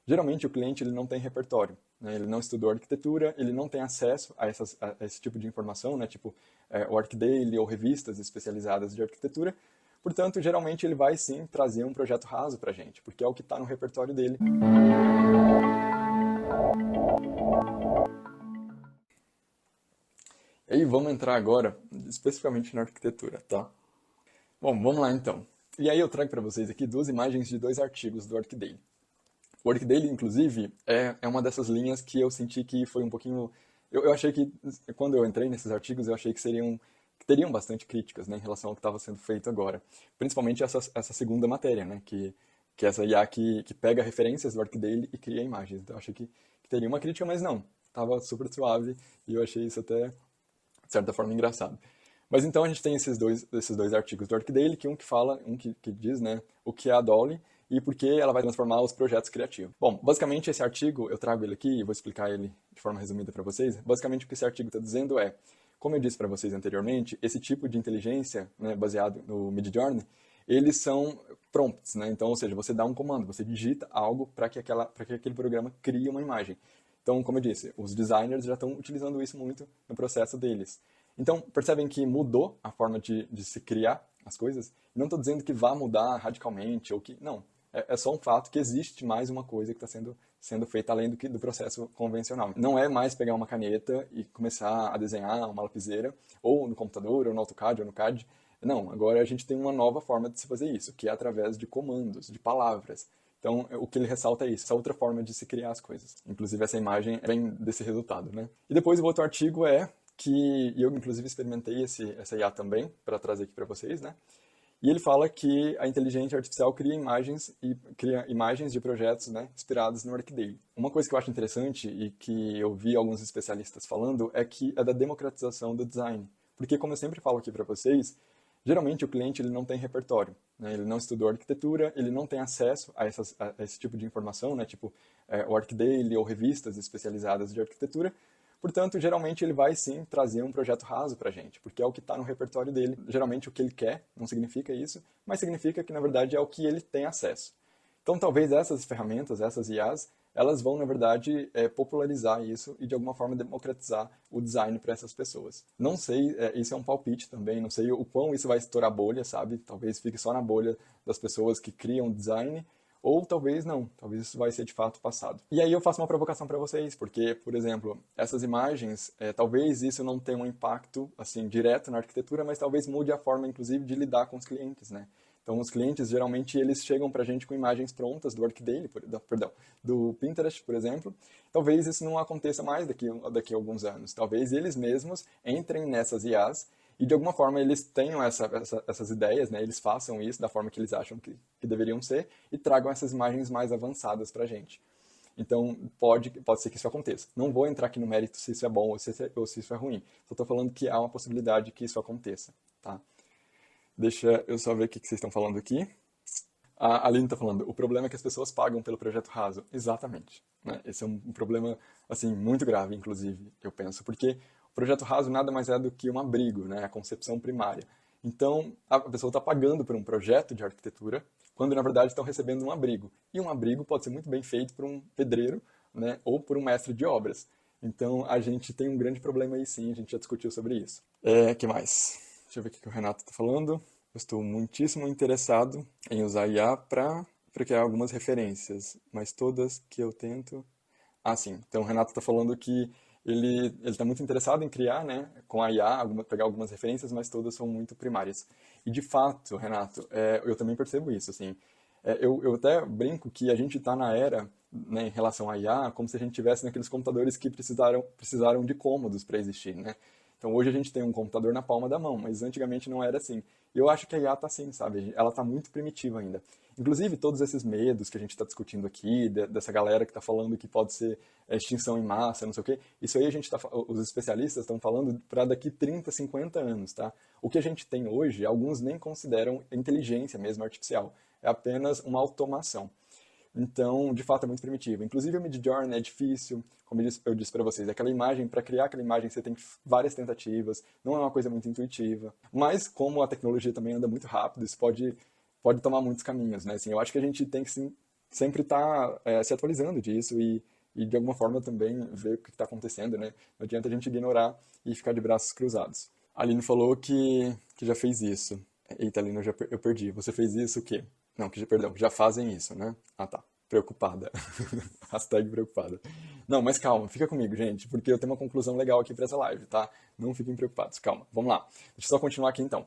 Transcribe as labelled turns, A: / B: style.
A: geralmente o cliente ele não tem repertório, né? Ele não estudou arquitetura, ele não tem acesso a esse tipo de informação, né? Tipo o ArcDaily ou revistas especializadas de arquitetura. Portanto, geralmente ele vai sim trazer um projeto raso para a gente, porque é o que está no repertório dele. E aí vamos entrar agora especificamente na arquitetura, tá? Bom, vamos lá então. E aí eu trago para vocês aqui duas imagens de dois artigos do ArcDaily. O ArcDaily, inclusive, é uma dessas linhas que eu senti que foi um pouquinho... Eu achei que, quando eu entrei nesses artigos, eu achei que teriam bastante críticas, né, em relação ao que estava sendo feito agora. Principalmente essa segunda matéria, né, que é essa IA que pega referências do ArcDaily e cria imagens. Então eu achei que teria uma crítica, mas não. Estava super suave e eu achei isso até, de certa forma, engraçado. Mas então a gente tem esses dois artigos do ArcDaily, um que diz, né, o que é a Dolly e por que ela vai transformar os projetos criativos. Bom, basicamente esse artigo, eu trago ele aqui e vou explicar ele de forma resumida para vocês. Basicamente o que esse artigo está dizendo é, como eu disse para vocês anteriormente, esse tipo de inteligência, né, baseado no Midjourney, eles são prompts, né? Então, ou seja, você dá um comando, você digita algo para que aquele programa crie uma imagem. Então, como eu disse, os designers já estão utilizando isso muito no processo deles. Então, percebem que mudou a forma de se criar as coisas? Não estou dizendo que vá mudar radicalmente, ou que... Não, é só um fato que existe mais uma coisa que está sendo feita além do processo convencional. Não é mais pegar uma caneta e começar a desenhar uma lapiseira, ou no computador, ou no AutoCAD, ou no CAD. Não, agora a gente tem uma nova forma de se fazer isso, que é através de comandos, de palavras. Então, o que ele ressalta é isso, essa outra forma de se criar as coisas. Inclusive, essa imagem vem desse resultado, né? E depois o outro artigo que eu, inclusive, experimentei essa IA também, para trazer aqui para vocês, né? E ele fala que a inteligência artificial cria imagens de projetos, né, inspirados no ArcDaily. Uma coisa que eu acho interessante e que eu vi alguns especialistas falando é da democratização do design. Porque, como eu sempre falo aqui para vocês, geralmente o cliente ele não tem repertório, né? Ele não estudou arquitetura, ele não tem acesso a esse tipo de informação, né? Tipo o ArcDaily ou revistas especializadas de arquitetura. Portanto, geralmente ele vai sim trazer um projeto raso para a gente, porque é o que está no repertório dele. Geralmente o que ele quer não significa isso, mas significa que na verdade é o que ele tem acesso. Então talvez essas ferramentas, essas IAs, elas vão na verdade popularizar isso e de alguma forma democratizar o design para essas pessoas. Não sei, isso é um palpite também, não sei o quão isso vai estourar bolha, sabe? Talvez fique só na bolha das pessoas que criam design, ou talvez não, talvez isso vai ser de fato passado. E aí eu faço uma provocação para vocês, porque, por exemplo, essas imagens, talvez isso não tenha um impacto assim direto na arquitetura, mas talvez mude a forma, inclusive, de lidar com os clientes, né? Então, os clientes, geralmente, eles chegam para a gente com imagens prontas do ArcDaily, do Pinterest, por exemplo. Talvez isso não aconteça mais daqui a alguns anos. Talvez eles mesmos entrem nessas IAs e, de alguma forma, eles tenham essas ideias, né? Eles façam isso da forma que eles acham que deveriam ser e tragam essas imagens mais avançadas para a gente. Então, pode ser que isso aconteça. Não vou entrar aqui no mérito se isso é bom ou se isso é ruim. Só estou falando que há uma possibilidade que isso aconteça, tá? Deixa eu só ver o que vocês estão falando aqui. A Aline está falando, o problema é que as pessoas pagam pelo projeto raso. Exatamente, né? Esse é um problema, assim, muito grave, inclusive, eu penso, porque o projeto raso nada mais é do que um abrigo, né? A concepção primária. Então, a pessoa está pagando por um projeto de arquitetura, quando na verdade estão recebendo um abrigo. E um abrigo pode ser muito bem feito por um pedreiro, né? Ou por um mestre de obras. Então, a gente tem um grande problema aí sim, a gente já discutiu sobre isso. Que mais? Deixa eu ver o que o Renato está falando. Eu estou muitíssimo interessado em usar IA para criar algumas referências, mas todas que eu tento... Ah, sim. Então, o Renato está falando que ele está muito interessado em criar, né, com a IA, pegar algumas referências, mas todas são muito primárias. E, de fato, Renato, eu também percebo isso. Assim, eu até brinco que a gente está na era, né, em relação à IA, como se a gente tivesse naqueles computadores que precisaram de cômodos para existir, né? Então hoje a gente tem um computador na palma da mão, mas antigamente não era assim. E eu acho que a IA está assim, sabe? Ela está muito primitiva ainda. Inclusive todos esses medos que a gente está discutindo aqui, dessa galera que está falando que pode ser extinção em massa, não sei o quê, isso aí os especialistas estão falando para daqui 30, 50 anos, tá? O que a gente tem hoje, alguns nem consideram inteligência mesmo artificial. É apenas uma automação. Então, de fato, é muito primitivo. Inclusive, o Midjourney é difícil, como eu disse para vocês. Para criar aquela imagem, você tem várias tentativas, não é uma coisa muito intuitiva. Mas, como a tecnologia também anda muito rápido, isso pode tomar muitos caminhos, né? Assim, eu acho que a gente tem que, sim, sempre estar se atualizando disso e de alguma forma também ver o que está acontecendo, né? Não adianta a gente ignorar e ficar de braços cruzados. A Aline falou que já fez isso. Eita, Aline, eu perdi. Você fez isso o quê? Não, perdão, já fazem isso, né? Ah, tá. Preocupada. Hashtag preocupada. Não, mas calma, fica comigo, gente, porque eu tenho uma conclusão legal aqui para essa live, tá? Não fiquem preocupados, calma. Vamos lá. Deixa eu só continuar aqui então.